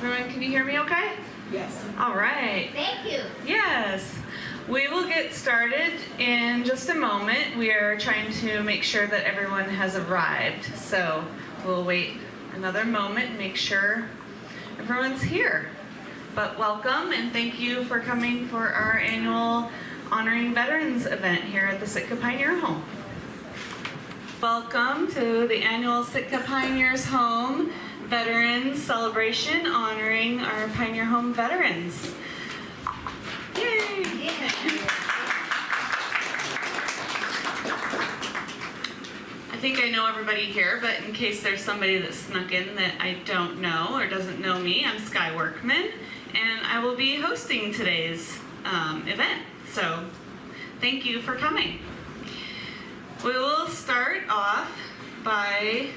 Everyone, can you hear me okay? Yes. All right. Thank you. Yes. We will get started in just a moment. We are trying to make sure that everyone has arrived. So we'll wait another moment and make sure everyone's here. But welcome and thank you for coming for our annual Honoring Veterans event here at the Sitka Pioneer Home. Welcome to the annual Sitka Pioneers Home Veterans Celebration honoring our Pioneer Home veterans. Yay! I think I know everybody here, but in case there's somebody that snuck in that I don't know or doesn't know me, I'm Sky Workman, and I will be hosting today's event. So thank you for coming. We will start off by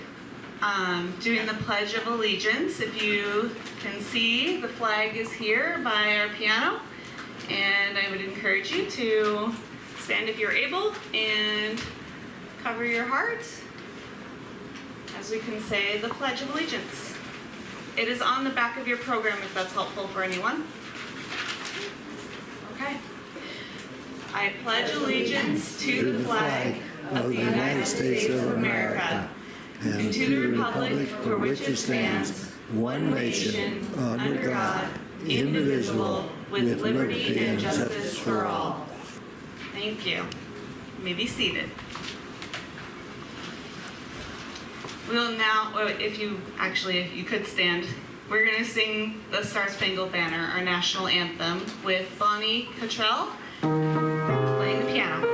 doing the Pledge of Allegiance. If you can see, the flag is here by our piano, and I would encourage you to stand if you're able and cover your heart as we can say the Pledge of Allegiance. It is on the back of your program if that's helpful for anyone. Okay. I pledge allegiance to the flag of the United States of America and to the republic for which it stands, one nation, under God, indivisible, with liberty and justice for all. Thank you. You may be seated. We'll now, if you could stand, we're going to sing the Star Spangled Banner, our national anthem, with Bonnie Cottrell playing the piano.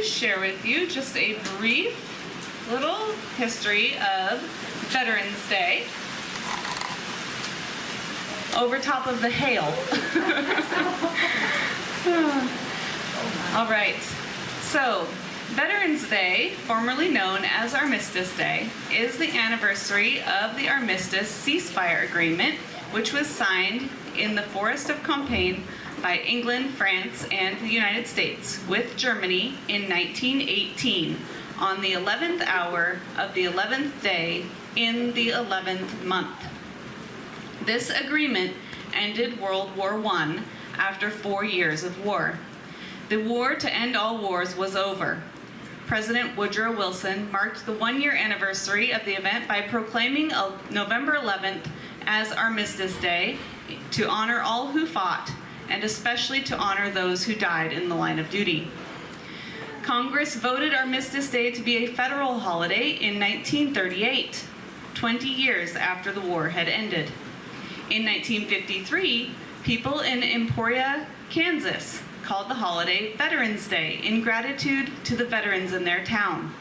Share with you just a brief little history of Veterans Day over top of the hail. All right, so Veterans Day, formerly known as Armistice Day, is the anniversary of the Armistice Ceasefire Agreement, which was signed in the Forest of Compiègne by England, France, and the United States with Germany in 1918 on the 11th hour of the 11th day in the 11th month. This agreement ended World War I after 4 years of war. The war to end all wars was over. President Woodrow Wilson marked the one-year anniversary of the event by proclaiming November 11th as Armistice Day to honor all who fought, and especially to honor those who died in the line of duty. Congress voted Armistice Day to be a federal holiday in 1938, 20 years after the war had ended. In 1953, people in Emporia, Kansas, called the holiday Veterans Day in gratitude to the veterans in their town.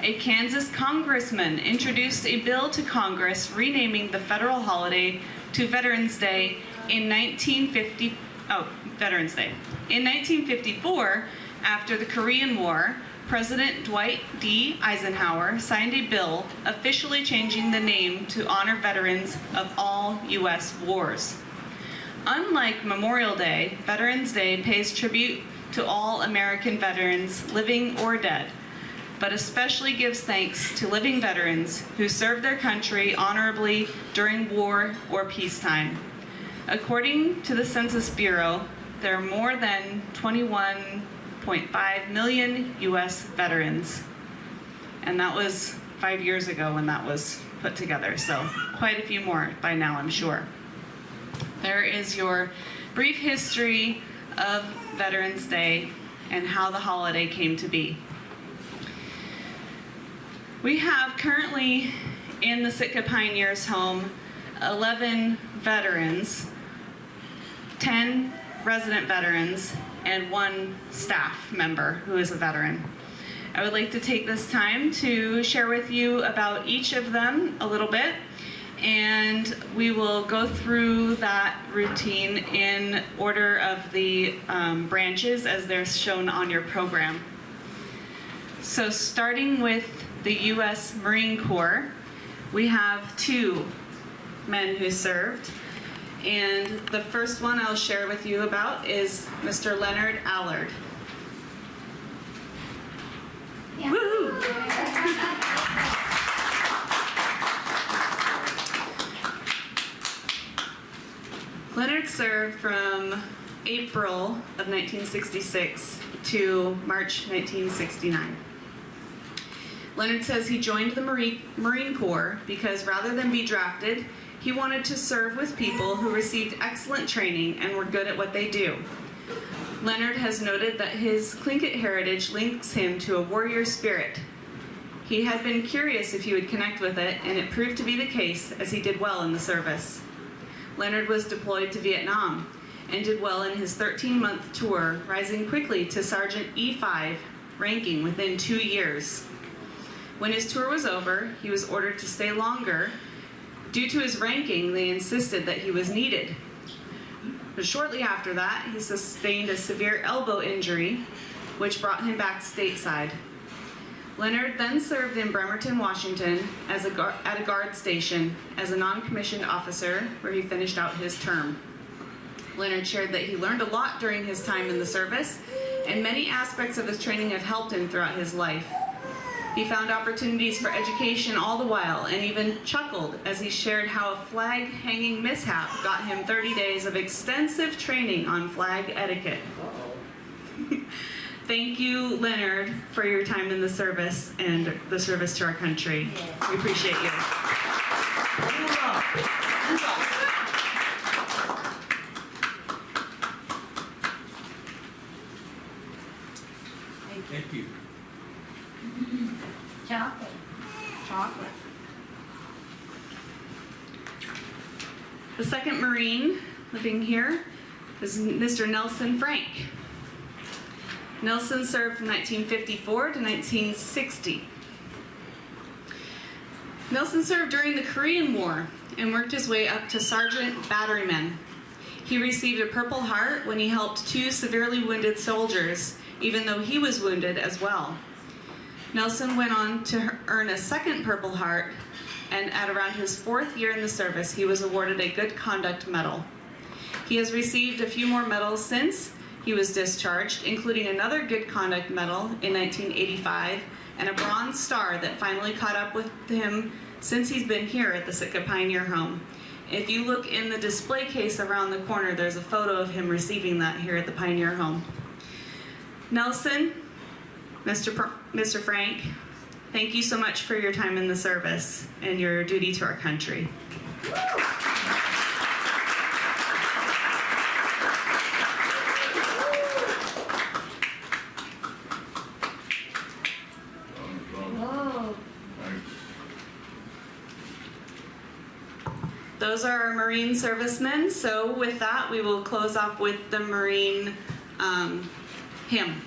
A Kansas congressman introduced a bill to Congress renaming the federal holiday to Veterans Day in 1954, after the Korean War, President Dwight D. Eisenhower signed a bill officially changing the name to honor veterans of all U.S. wars. Unlike Memorial Day, Veterans Day pays tribute to all American veterans, living or dead, but especially gives thanks to living veterans who served their country honorably during war or peacetime. According to the Census Bureau, there are more than 21.5 million U.S. veterans. And that was 5 years ago when that was put together, so quite a few more by now, I'm sure. There is your brief history of Veterans Day and how the holiday came to be. We have currently in the Sitka Pioneers home 11 veterans, 10 resident veterans, and 1 staff member who is a veteran. I would like to take this time to share with you about each of them a little bit, and we will go through that routine in order of the branches as they're shown on your program. So starting with the U.S. Marine Corps, we have 2 men who served, and the first one I'll share with you about is Mr. Leonard Allard. Yeah. Woo! Leonard served from April of 1966 to March 1969. Leonard says he joined the Marine Corps because rather than be drafted, he wanted to serve with people who received excellent training and were good at what they do. Leonard has noted that his Tlingit heritage links him to a warrior spirit. He had been curious if he would connect with it, and it proved to be the case as he did well in the service. Leonard was deployed to Vietnam and did well in his 13-month tour, rising quickly to Sergeant E5 ranking within 2 years. When his tour was over, he was ordered to stay longer. Due to his ranking, they insisted that he was needed. But shortly after that, he sustained a severe elbow injury, which brought him back stateside. Leonard then served in Bremerton, Washington at a guard station as a non-commissioned officer, where he finished out his term. Leonard shared that he learned a lot during his time in the service, and many aspects of his training have helped him throughout his life. He found opportunities for education all the while, and even chuckled as he shared how a flag hanging mishap got him 30 days of extensive training on flag etiquette. Thank you, Leonard, for your time in the service and the service to our country. We appreciate you. Thank you. Chocolate. Chocolate. The second Marine living here is Mr. Nelson Frank. Nelson served from 1954 to 1960. Nelson served during the Korean War and worked his way up to Sergeant Batteryman. He received a Purple Heart when he helped 2 severely wounded soldiers, even though he was wounded as well. Nelson went on to earn a second Purple Heart, and at around his 4th year in the service, he was awarded a Good Conduct Medal. He has received a few more medals since he was discharged, including another Good Conduct Medal in 1985 and a Bronze Star that finally caught up with him since he's been here at the Sitka Pioneer Home. If you look in the display case around the corner, there's a photo of him that here at the Pioneer Home. Nelson, Mr. Frank, thank you so much for your time in the service and your duty to our country. Whoa. Those are our Marine servicemen. So with that, we will close off with the Marine hymn.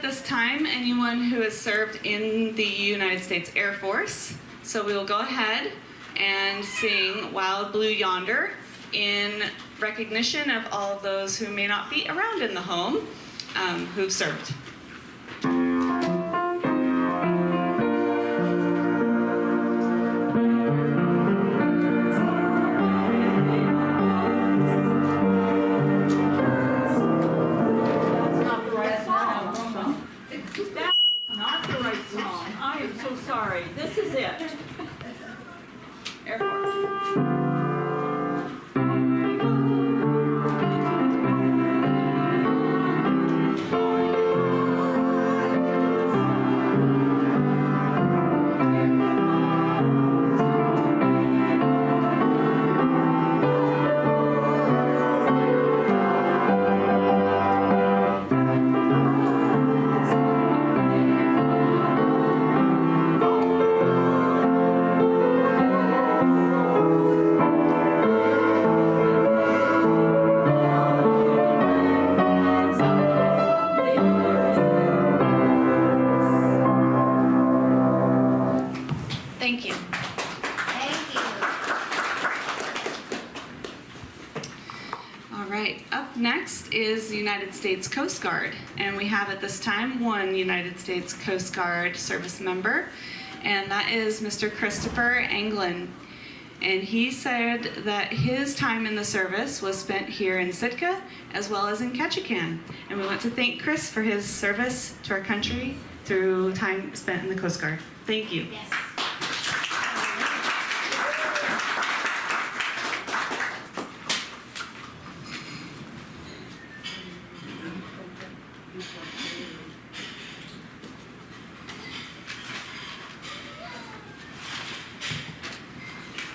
this time anyone who has served in the United States Air Force. So we will go ahead and sing Wild Blue Yonder in recognition of all of those who may not be around in the home who've served. Sorry, this is it. Air Force. Thank you. Thank you. All right, up next is the United States Coast Guard, and we have at this time one United States Coast Guard service member, and that is Mr. Christopher Anglin. And he said that his time in the service was spent here in Sitka as well as in Ketchikan. And we want to thank Chris for his service to our country through time spent in the Coast Guard. Thank you. Yes.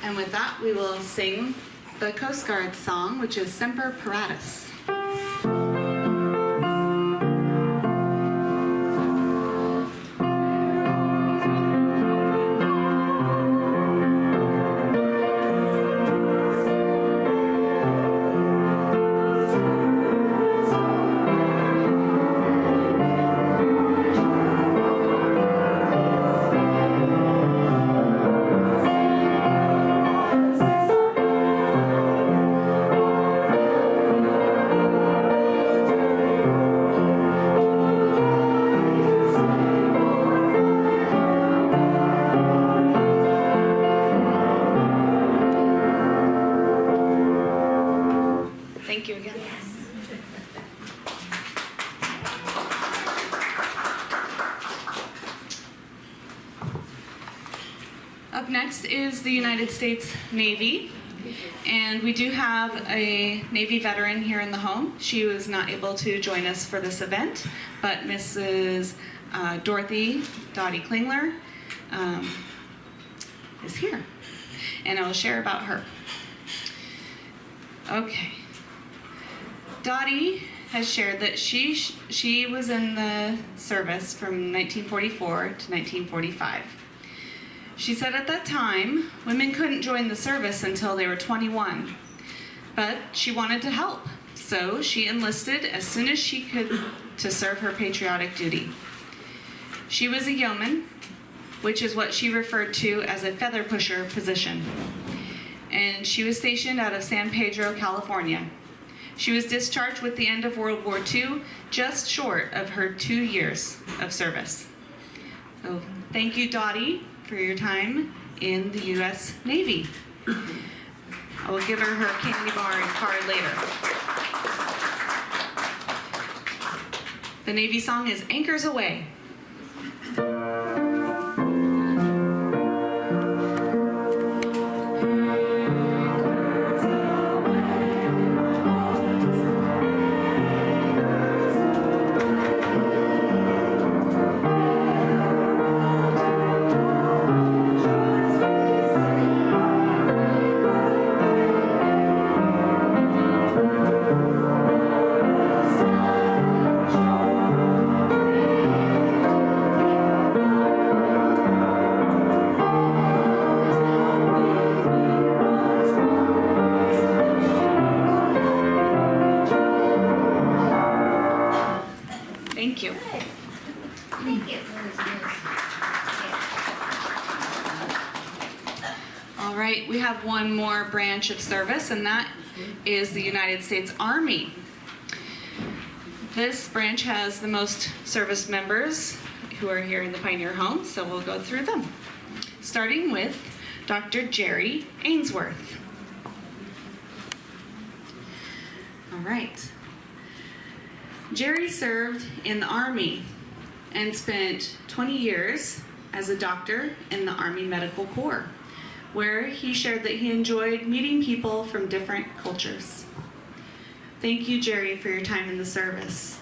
And with that, we will sing the Coast Guard song, which is Semper Paratus. Thank you again. Up next is the United States Navy, and we do have a Navy veteran here in the home. She was not able to join us for this event, but Mrs. Dottie Klingler is here, and I will share about her. Okay. Dottie has shared that she was in the service from 1944 to 1945. She said at that time, women couldn't join the service until they were 21, but she wanted to help, so she enlisted as soon as she could to serve her patriotic duty. She was a yeoman, which is what she referred to as a feather pusher position, and she was stationed out of San Pedro, California. She was discharged with the end of World War II, just short of her 2 years of service. So thank you, Dottie, for your time in the U.S. Navy. I will give her her candy bar and card later. The Navy song is Anchors Aweigh. have one more branch of service, and that is the United States Army. This branch has the most service members who are here in the Pioneer Home, so we'll go through them. Starting with Dr. Jerry Ainsworth. All right. Jerry served in the Army and spent 20 years as a doctor in the Army Medical Corps, where he shared that he enjoyed meeting people from different cultures. Thank you, Jerry, for your time in the service.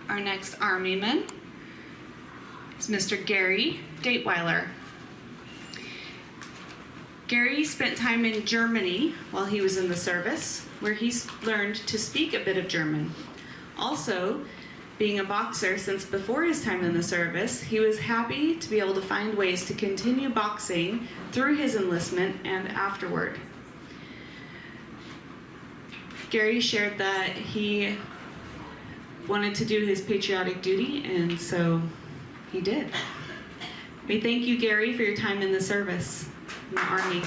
Our next Armyman is Mr. Gary Dateweiler. Gary spent time in Germany while he was in the service, where he learned to speak a bit of German. Also, being a boxer since before his time in the service, he was happy to be able to find ways to continue boxing through his enlistment and afterward. Gary shared that he wanted to do his patriotic duty, and so he did. We thank you, Gary, for your time in the service in the Army.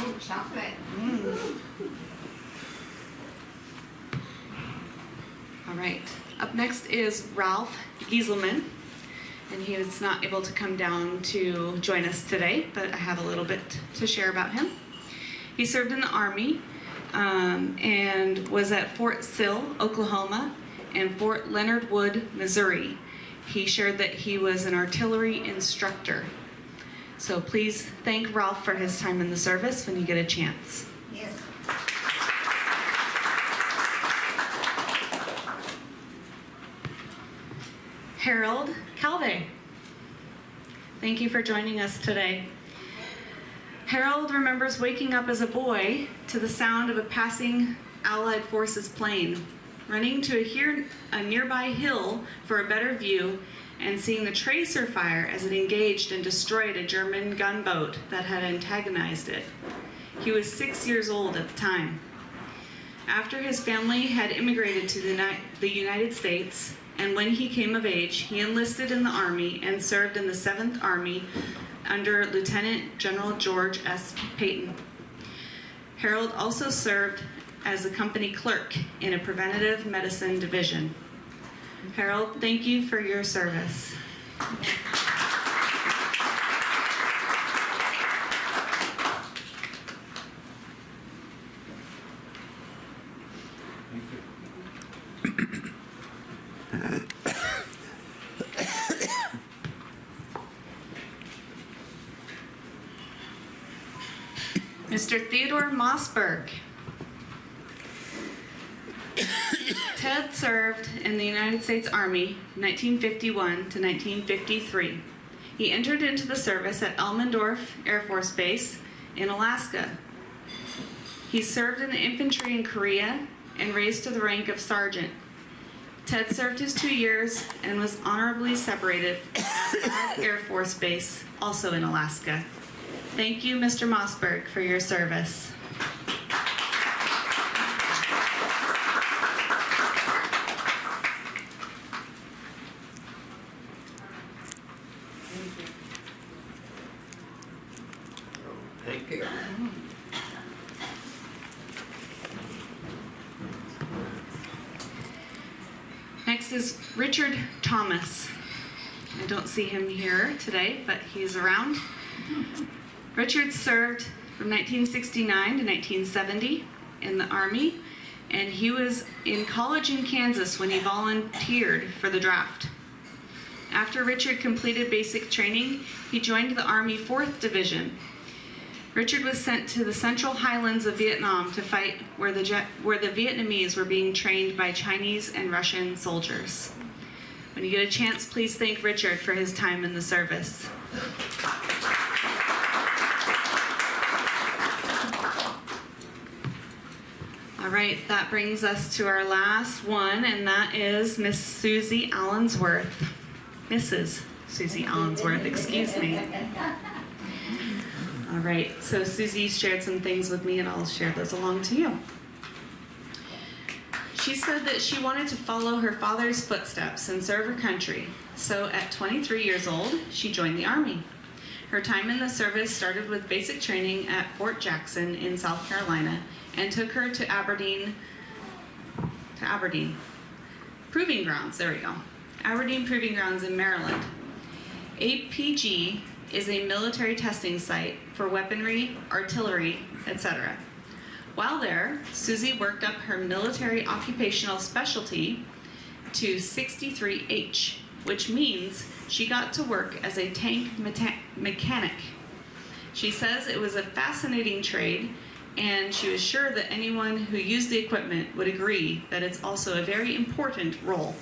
Oh, chocolate. All right. Up next is Ralph Gieselman, and he was not able to come down to join us today, but I have a little bit to share about him. He served in the Army and was at Fort Sill, Oklahoma, and Fort Leonard Wood, Missouri. He shared that he was an artillery instructor. So please thank Ralph for his time in the service when you get a chance. Yes. Harold Calve. Thank you for joining us today. Harold remembers waking up as a boy to the sound of a passing Allied forces plane, running to a nearby hill for a better view, and seeing the tracer fire as it engaged and destroyed a German gunboat that had antagonized it. He was 6 years old at the time. After his family had immigrated to the United States, and when he came of age, he enlisted in the Army and served in the 7th Army under Lieutenant General George S. Payton. Harold also served as a company clerk in a preventative medicine division. Harold, thank you for your service. Mr. Theodore Mossberg. Ted served in the United States Army 1951 to 1953. He entered into the service at Elmendorf Air Force Base in Alaska. He served in the infantry in Korea and raised to the rank of sergeant. Ted served his 2 years and was honorably separated at Bragg Air Force Base, also in Alaska. Thank you, Mr. Mossberg, for your service. Thank you. Next is Richard Thomas. I don't see him here today, but he's around. Richard served from 1969 to 1970 in the Army, and he was in college in Kansas when he volunteered for the draft. After Richard completed basic training, he joined the Army 4th Division. Richard was sent to the Central Highlands of Vietnam to fight where the Vietnamese were being trained by Chinese and Russian soldiers. When you get a chance, please thank Richard for his time in the service. All right, that brings us to our last one, and that is Miss Susie Allensworth. Mrs. Susie Allensworth, excuse me. All right, so Susie shared some things with me, and I'll share those along to you. She said that she wanted to follow her father's footsteps and serve her country. So at 23 years old, she joined the Army. Her time in the service started with basic training at Fort Jackson in South Carolina and took her to Aberdeen Proving Grounds, there we go. Aberdeen Proving Grounds in Maryland. APG is a military testing site for weaponry, artillery, etc. While there, Susie worked up her military occupational specialty to 63H, which means she got to work as a tank mechanic. She says it was a fascinating trade, and she was sure that anyone who used the equipment would agree that it's also a very important role.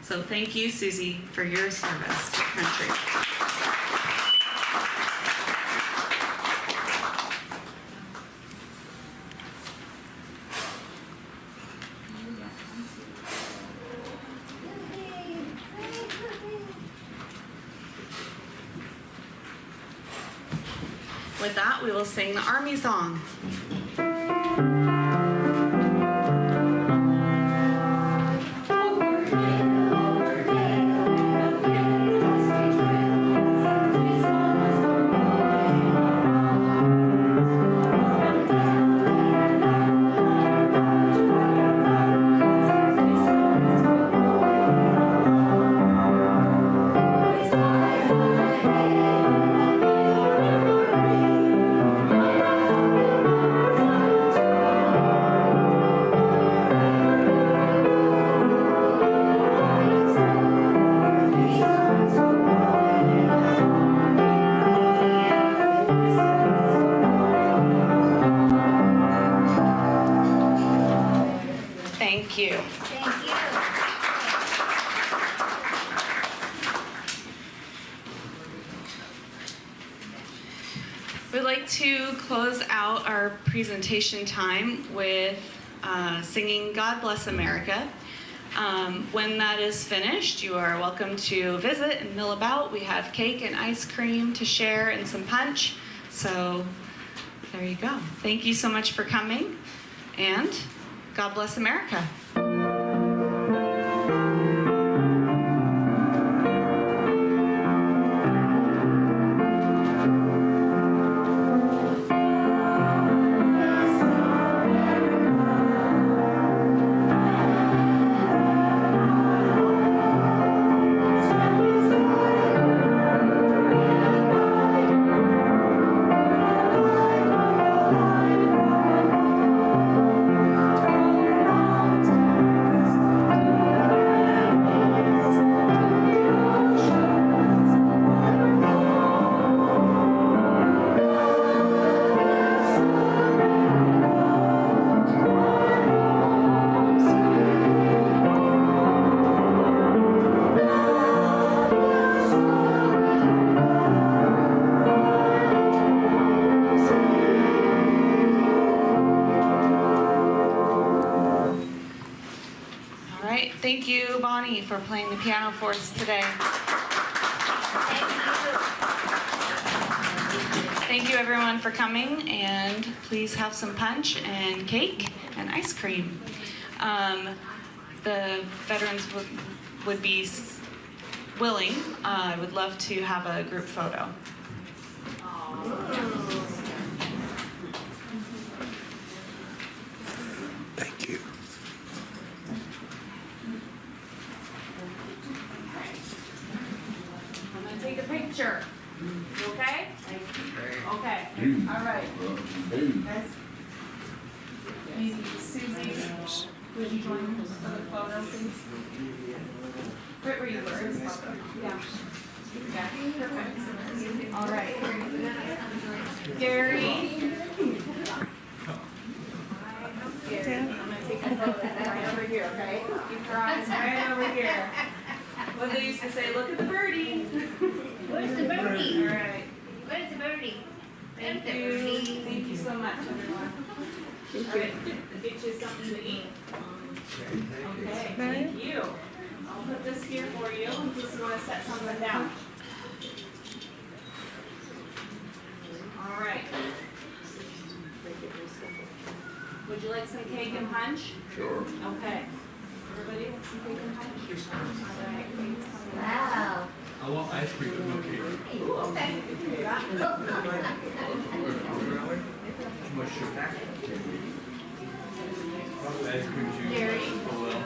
So thank you, Susie, for your service to the country. With that, we will sing the Army song. Thank you. Thank you. We'd like to close out our presentation time with singing God Bless America. When that is finished, you are welcome to visit and mill about. We have cake and ice cream to share and some punch. So there you go. Thank you so much for coming, and God bless America. Thank you, Bonnie, for playing the piano for us today. Thank you, everyone, for coming, and please have some punch and cake and ice cream. The veterans would be willing. I would love to have a group photo. Thank you. I'm going to take a picture. You okay? Okay. All right. Guys, maybe Susie, would you join us for the photo, please? Right where you were. Yeah. Yeah, perfect. All right. Gary. Gary, I'm gonna take a photo right over here, okay? Keep your eyes right over here. What they used to say, look at the birdie. Where's the birdie? All right. Where's the birdie? Thank There's the you. birdie. Thank you so much, everyone. All right, get you something to eat. Okay, thank you. I'll put this here for you in case you want to set something down. All right. Would you like some cake and punch? Sure. Okay. Everybody want some cake and punch? All right. Wow. I want ice cream with no cake. Ooh, okay. Too much sugar. Ice cream juice. Gary? Oh well.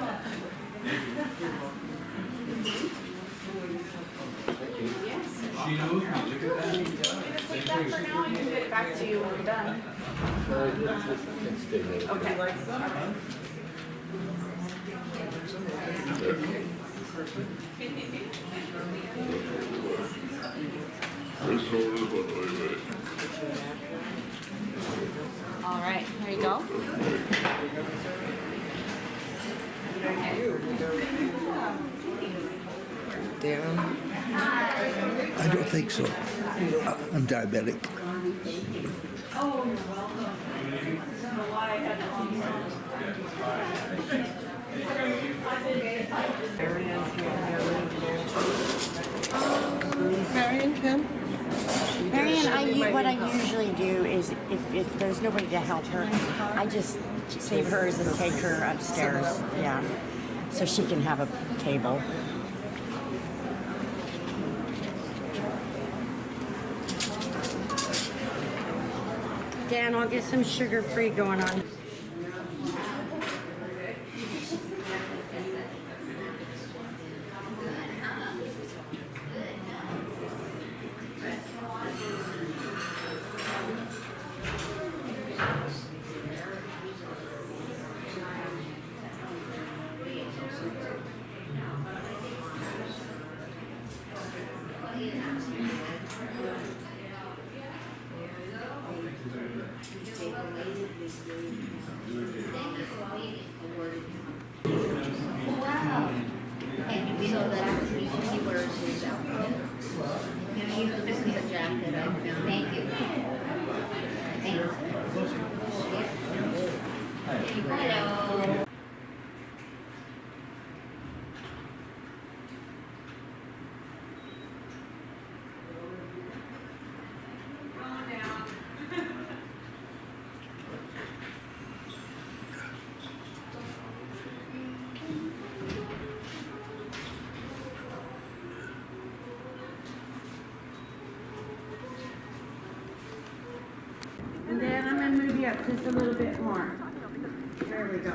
Yes. She knows me, look at that. Take that for now. I can get it back to you when we're done. Okay. All right. All right, here you go. I don't think so. I'm diabetic. Oh, you're welcome. I don't know why I had the wrong Marion, what I usually do is if there's nobody to help her, I just save hers and take her upstairs, yeah, so she can have a table. Dan, I'll get some sugar-free going on. Wow. And we know that actually he wears his outfit. This is a jacket I found. Thank you. Thank you. Hello. Calm down. And then I'm gonna move you up just a little bit more. There we go.